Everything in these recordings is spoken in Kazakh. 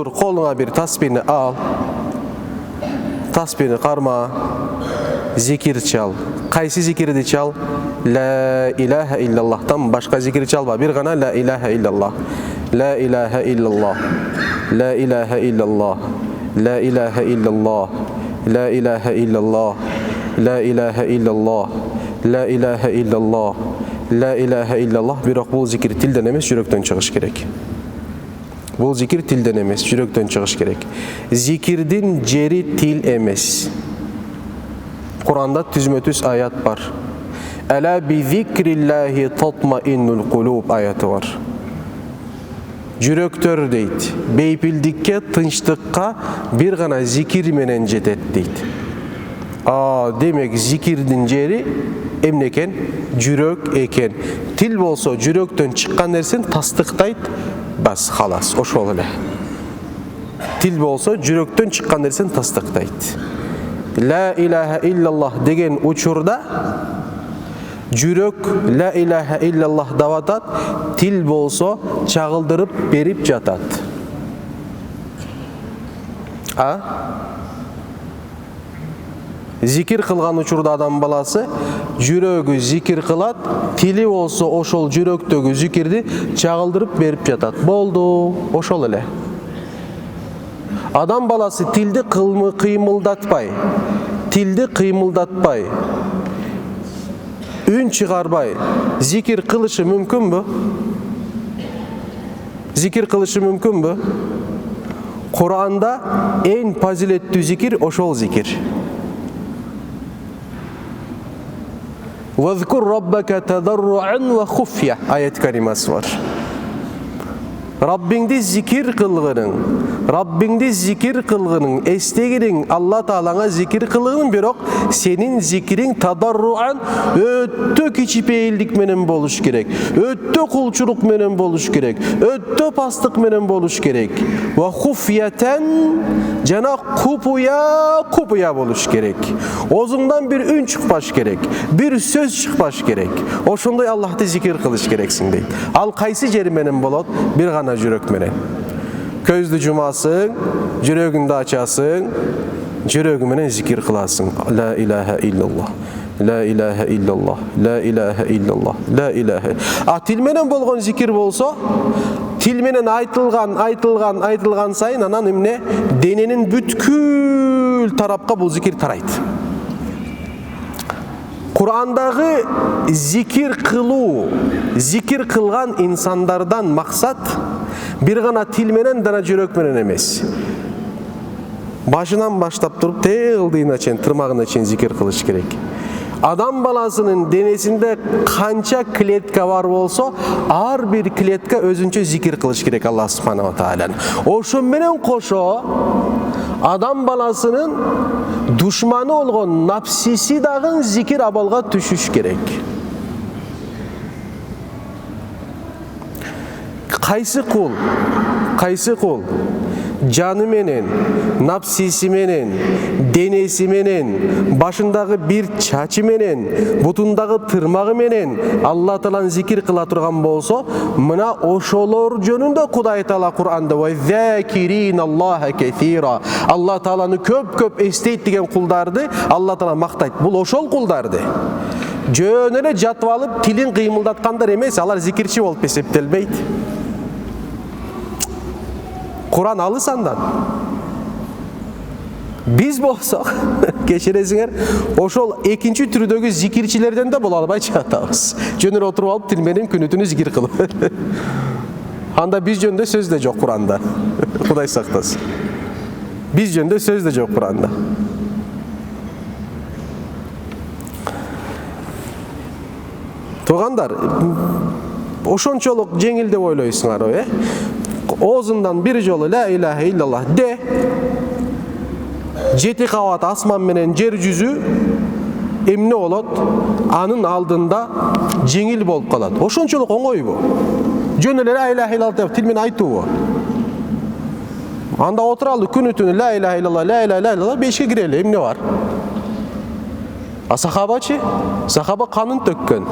Отур, қолыңа bir таспени ал, таспени қарма, зикир чал. Қайсы зикирді чал? Ла илаха иллаллахтан башқа зикир чалба. Bir ғана ла илаха иллаллах. Ла илаха иллаллах. Ла илаха иллаллах. Ла илаха иллаллах. Ла илаха иллаллах. Ла илаха иллаллах. Ла илаха иллаллах. Ла илаха иллаллах. Бирок бұл зикир тілден емес, жүректен шығыш керек. Бұл зикир тілден емес, жүректен шығыш керек. Зикирдің жері тіл емес. Құранда түзме-түз аят бар. Әла би зикриллахи татмаиннул кулуб аяты бар. Жүректер дейді, бейпілдікке, тыныштыққа бір ғана зикир менен жетет дейді. Демек зикирдің жері емнекен? Жүрек екен. Тіл болса жүректен шыққан нәрсен тастықтайды, бас халас, ошол эле. Тіл болса жүректен шыққан нәрсен тастықтайды. Ла илаха иллаллах деген учурда жүрек ла илаха иллаллах даватат, тіл болса чағылдырып беріп жатат. Зикир қылған учурда адам баласы жүрегі зикир қылат, тілі болса ошол жүректегі зикирді чағылдырып беріп жатат. Болды, ошол эле. Адам баласы тілді қимылдатпай, үн шығарбай, зикир қылышы мүмкін бі? Зикир қылышы мүмкін бі? Құранда ең пазилеттүү зикир ошол зикир. وَذْكُرْ رَبَّكَ تَضَرُّعًا وَخُفْيَةً ayet karimasi var. Rabbingdi zikir kılgının, estегінің Allah Taala'na zikir kılgının, birok senin zikirin tadarruan öttö kiçipeyildik menen boluş gerek. Öttö kulçuluk menen boluş gerek. Öttö pastık menen boluş gerek. Ve hufyeten jana kupuya boluş gerek. Ozundan bir ün çıkbaş gerek. Bir söz çıkbaş gerek. Oşunday Allah'ta zikir kılış gereksin deydi. Al kaysı jeri menen bolot? Bir gana жүрек менен. Көзді жұмасың, жүрегіңді açasың, жүрегі менен зикир қыласың. Ла илаха иллаллах. Ла илаха иллаллах. Ла илаха иллаллах. Ла илаха. Тіл менен болған зикир болса, тіл менен айтылған сайын анан эмне? Дененин бүткүл тарапқа бұл зикир тарайды. Құрандағы зикир қылған инсандардан мақсат bir ғана тіл менен дана жүрек менен емес. Башынан баштап тұрып, тыйылдыйына чейин, тырмағына чейин зикир қылыш керек. Адам баласының денесінде қанша клетка бар болса, ар bir клетка өзүнчө зикир қылыш керек Аллах Субханаху ва Тааля. Ошо менен кошо адам баласының душманы болгон напсиси дагы зикир абалга түшүш керек. Kaysı kul canı menen, napsisi menen, denesi menen, başındağı bir çaçı menen, butundağı tırmağı menen Allah Taala'nın zikir kıla turgan bolsa, mına oşolor jönünde Kuday Taala Kur'anda ve zâkirînallâhe kethîrâ. Allah Taala'nı köp esteyt деген kuldardı Allah Taala maktayt. Bul oşol kuldardı. Jönüne jatып alıp tilin kıymıldatkandar emes, alar zikirçi bolup eseptelbeyt. Kur'an alı sandan. Biz bolsak, geçiresinger, oşol ekinci türdögü zikirçilerden de bola albay çatabız. Jönür oturup alıp tilmenin künütünü zikir kılıp. Anda biz jönde söz de yok Kur'an'da. Kuday saktasın. Biz jönde söz de yok Kur'an'da. Toğandar, oşonçoluk jеңил деп ойлойсуңар o, Oğuzundan bir jolu la ilahe illallah de, 7 kavat asman menen jer yüzü emne olot, anın aldığında jеңил bolup kalat. Oşonçoluk oңой bu. Jönele la ilahe illallah dep tilmen aytуу bu. Anda oturalı күнү-түнү la ilahe illallah, la ilahe illallah 5'e gireli emne var. Sahaba-çı? Sahaba kanın tökken,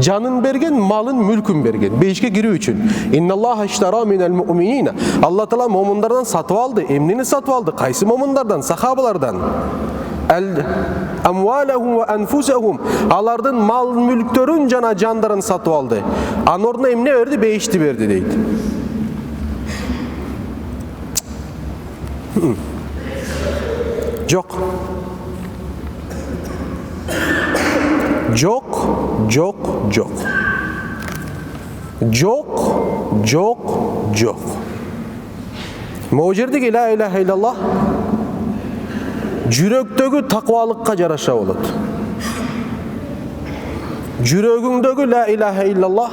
canın bergen, malın mülkün bergen. Beşke giriyor için. İnnallaha iştara minel mu'minina. Allah Teala mu'minlerden satıp aldı. Emnini satıp aldı. Kaysı mu'minlerden? Sahabalardan. Amwalahum ve enfusahum. Alardan mal mülktörün cana canların satıp aldı. Anoruna emne verdi, beşti verdi deydi. Yok. Yok, yok, yok. Yok, yok, yok. Mucerdeki la ilahe illallah жүректегі тақуалыққа жараша болады. Жүрегіңдегі la ilahe illallah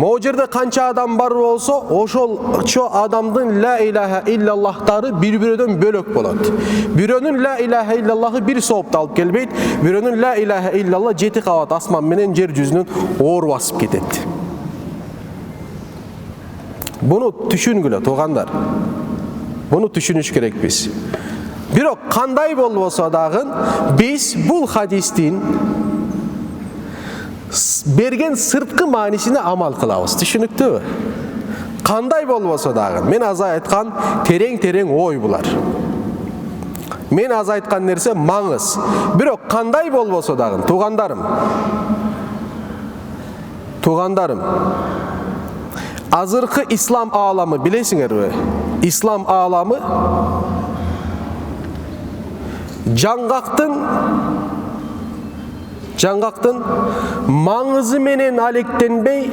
Mo жерде қанша адам бар болса, ошол адамдын ла илаха иллаллахтары бири-бирөдөн бөлөк болот. Бирөөнүн ла илаха иллаллахы бир соопто алып келбейт, бирөөнүн ла илаха иллаллах 7 кабат асман менен жер жүзүнөн оор басып кетет. Буну түшүнгүлө туугандар. Буну түшүнүш керек биз. Бирок кандай болбосо дагы биз бул хадистин берген сырткы маанисине амал кылабыз. Түшүнүктүүбү? Кандай болбосо дагы мен аза айткан терең ой булар. Мен аза айткан нерсе маңыз. Бирок кандай болбосо дагы туугандарым. Азыркы ислам ааламы билесиңерби? Ислам ааламы жаңгактын маңызы менен алектенбей,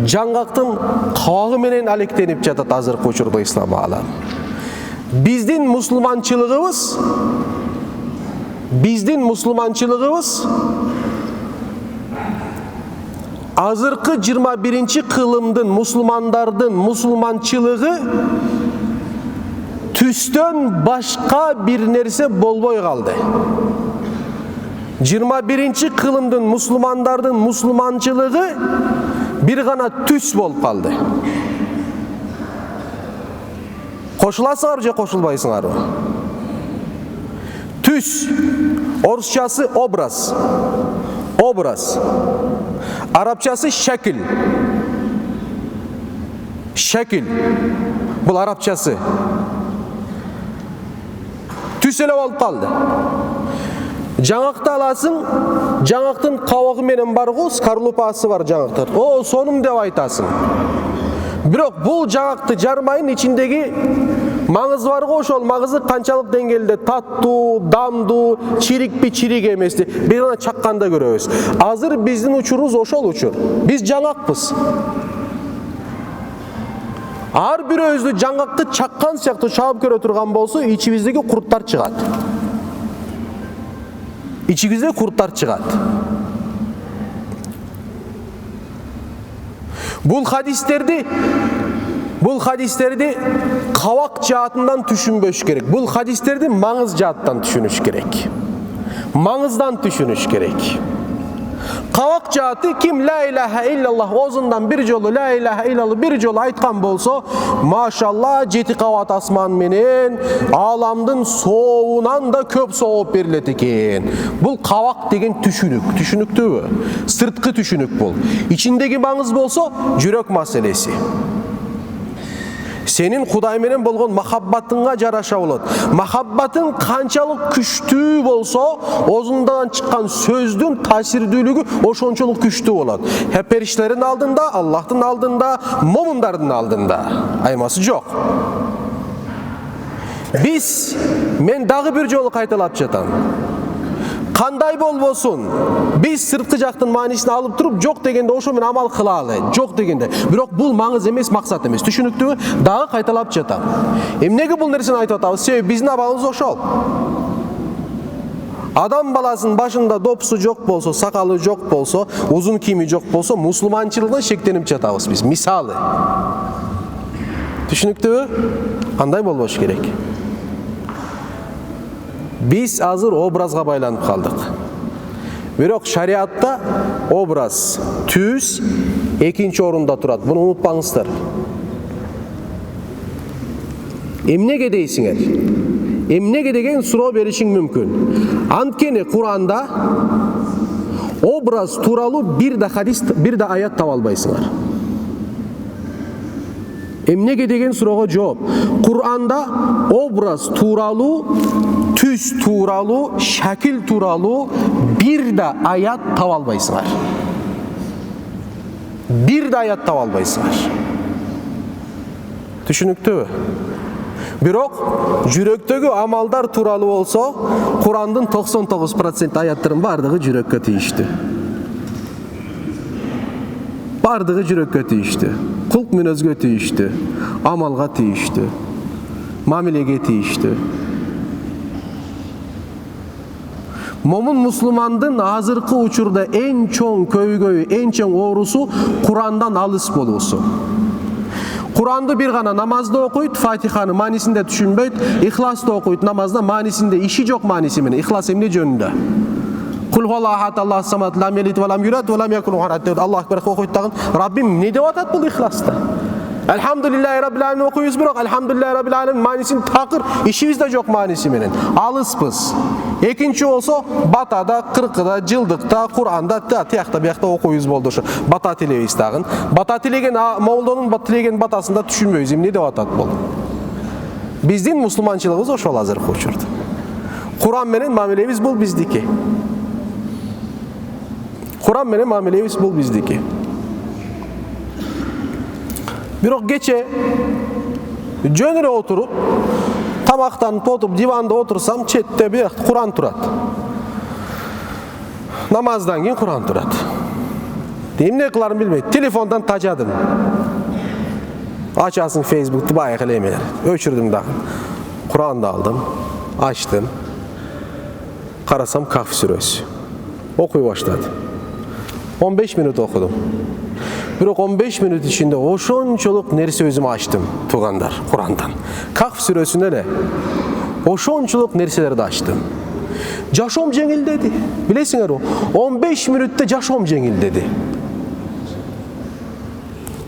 жаңгактын кабагы менен алектенип жатат азыркы учурда ислам ааламы. Биздин мусулманчылыгыбыз азыркы 21-чи кылымдын мусулмандардын мусулманчылыгы түстөн башка бир нерсе болбой калды. 21-чи кылымдын мусулмандардын мусулманчылыгы бир гана түс болуп калды. Кошуласыңарбы же кошулбайсыңарбы? Түс. Орусчасы образ. Арабчасы шакил. Бул арабчасы. Түс эле болуп калды. Жаңакты аласың, жаңактын кабагы менен бар го, скорлупасы бар жаңактар. О, сонум деп айтасың. Бирок бул жаңакты жармайын ичиндеги маңыз бар го, ошол маңызы канчалык деңгээлде таттуу, дамдуу, чирикпи, чирик эмеси, биз аны чакканда көрөбүз. Азыр биздин учурубуз ошол учур. Биз жаңакпыз. Ар бирөөбүздү жаңакты чаккан сыяктуу чаап көрө турган болсо, ичибиздеги курттар чыгат. Бул хадистерди кабак жаатынан түшүнбөш керек. Бул хадистерди маңыз жааттан түшүнүш керек. Маңыздан түшүнүш керек. Кабак жааты ким ла илаха иллаллах озундан бир жолу ла илаха иллаллах бир жолу айткан болсо, машалла 7 кабат асман менен ааламдын соовунан да көп сооп берилет экен. Бул кабак деген түшүнүктүүбү? Сырткы түшүнүк бул. Ичиндеги маңыз болсо жүрөк маселеси. Сенин Кудай менен болгон махаббатыңга жараша болот. Махаббатың канчалык күчтүү болсо, озундан чыккан сөздүн таасирдүүлүгү ошончолук күчтүү болот. Периштелердин алдында, Аллахтын алдында, момундардын алдында. Аймасы жок. Мен дагы бир жолу кайталап жатам. Кандай болбосун, биз сырткы жактын маанисин алып туруп, жок дегенде ошо менен амал кылалы, жок дегенде. Бирок бул маңыз эмес, максат эмес. Түшүнүктүүбү? Дагы кайталап жатам. Эмнеге бул нерсени айтып атабыз? Себеби биздин абалыбыз ошол. Адам баласынын башында допусу жок болсо, сакалы жок болсо, узун кийими жок болсо, мусулманчылыктан шектенип жатабыз биз. Мисалы. Түшүнүктүүбү? Кандай болбош керек? Биз азыр образга байланып калдык. Бирок шариатта образ, түс экинчи орунда турат. Буну унутпаңыздар. Эмнеге дейсиңер? emnege degen suroo berişiň mümkün. Antkeni Kur'anda obraz turalı bir de hadis, bir de ayat tapa albaysыңар. Emnege degen surooga жооп. Kur'anda obraz turalı, tüs turalı, şakil turalı bir de ayat tapa albaysыңар. Bir de ayat tapa albaysыңар. Düşünüktü. Birok jüröktөгү amalдар turalı bolsa, Kur'andın 99% ayattırın bardığı jürökкө тийиштүү. Bardığı jürökкө тийиштүү. Kulk münözgө тийиштүү. Amalga тийиштүү. Mamilege тийиштүү. Momun Müslümandın hazırkı uçurda en çoğun köygöyü, en çoğun oğrusu Kur'an'dan alыс bolusu. Kur'an'da bir gana namazda okuyut, Fatiha'nın manisinde düşünbeyt, İhlas'da okuyut, namazda manisinde işi yok manisi mene, İhlas emne jönünde. Kul huvallahu ahad, Allahu samad, lam yelid ve lam yulad ve lam yekun lahu kufuwan ahad. Allahu ekber okuyut dagın. Rabbim ne deyip atat bu İhlas'ta? Elhamdülillahi Rabbil Alemin okuyuz birok. Elhamdülillahi Rabbil Alemin manisini takır. İşimizde yok manisi menen. Alıspız. Ekinci olsa Batada, Kırkıda, Cıldıkta, Kur'an'da, tiyakta biyakta okuyuz boldu şu. Bata tileyiz dagın. Bata tilegen, Moğoldo'nun tilegen batasında düşünmüyoruz. Ne de atat bol. Bizdin Müslümançılığımız o şol hazır koşurdu. Kur'an menen mamilemiz bul bizdiki. Kur'an menen mamilemiz bul bizdiki. Birok geçe jönüre oturup tamaktan totup divanda otursam çette bir Kur'an turat. Namazdan keyin Kur'an turat. Deyim ne kılarım bilmeyim. Telefondan tacadım. Açasın Facebook'ta bayağı kalemeler. Öçürdüm daha. Kur'an da aldım. Açtım. Karasam Kahf suresi. Okuyu başladım. 15 minut okudum. Birok 15 minut içinde oşonçoluk nerse özümü açtım tugandar Kur'an'dan. Kahf suresinde ne? Oşonçoluk nerseleri açtım. Jaşom jеңil dedi. Bilesiňer o. 15 minutda jaşom jеңil dedi.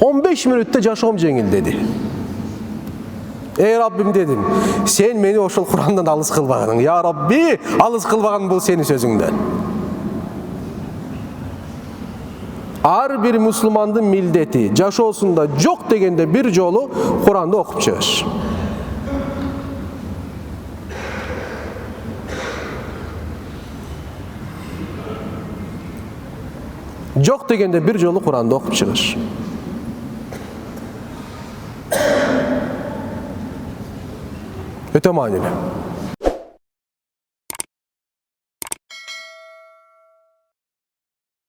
15 minutda jaşom jеңil dedi. Ey Rabbim dedim. Sen meni oşol Kur'an'dan alыс kılbagaның. Ya Rabbi, alыс kılbagaň bu senin sözüňden. Ar bir Müslümandın mildeti, jaşoosunda yok degende bir jolu Kur'an'da okup çıkar. Yok degende bir jolu Kur'an'da okup çıkar. Öte manili.